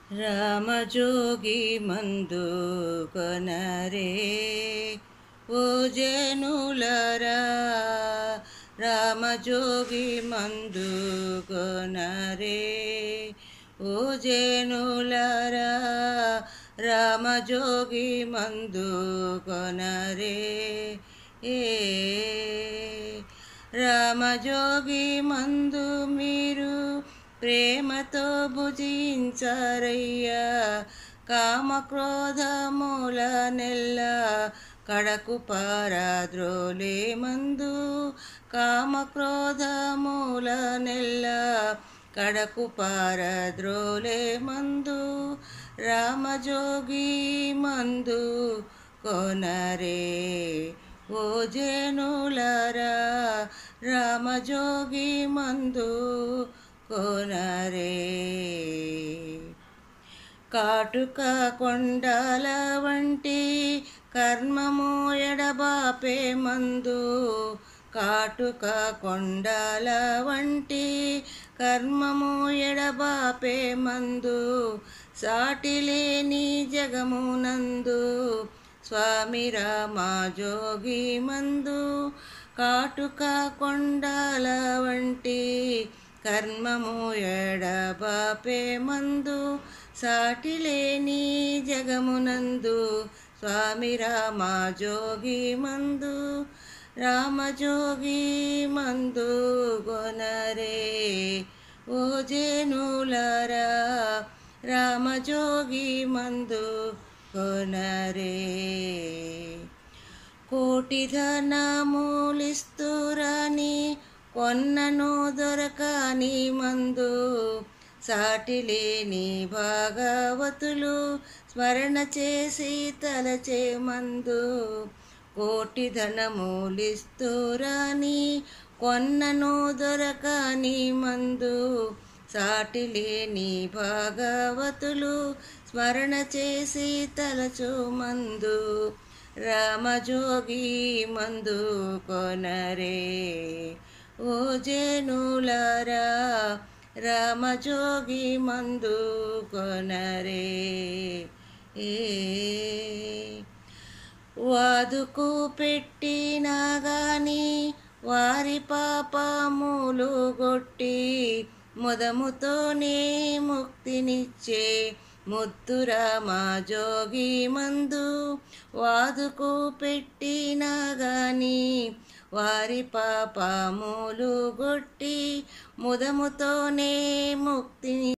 రామజోగి మందు కొనరే ఓ జనులరా, రామజోగి మందు కొనరే ఓ జనులరా, రామజోగి మందు కొనరే రామజోగి మందు మీరు ప్రేమతో భుజించరయ్యా, కామక్రోధముల నెల్ల కడకు పారద్రోలే మందు, కామక్రోధముల నెల్ల కడకు పారద్రోలే మందు, రామజోగి మందు కొనరే ఓ జనులరా, రామజోగి మందు కొనరే. కాటుక కొండల వంటి కర్మము ఎడబాపే మందు, కాటుక కొండల వంటి కర్మము ఎడబాపే మందు, సాటిలేని జగమునందు స్వామి రామజోగి మందు, కాటుక కొండల వంటి కర్మము ఎడబాపే మందు, సాటిలేని జగమునందు స్వామి రామజోగి మందు, రామజోగి మందు కొనరే ఓ జనులరా, రామజోగి మందు కొనరే. కోటి ధనములిస్తురని కొన్నను దొరకని మందు, సాటిలేని భాగవతులు స్మరణ చేసి తలచే మందు, కోటి ధనములిస్తురని కొన్నను దొరకని మందు, సాటిలేని భాగవతులు స్మరణ చేసి తలచు మందు, రామజోగి మందు కొనరే ఓ జనులరా, రామజోగి మందు కొనరే. వాదుకు పెట్టినా గాని వారి పాపములు గొట్టి, ముదముతోనే ముక్తినిచ్చే ముద్దు రామజోగి మందు, వాదుకు పెట్టినా గాని వారి పాపములు గొట్టి, ముదముతోనే ముక్తిని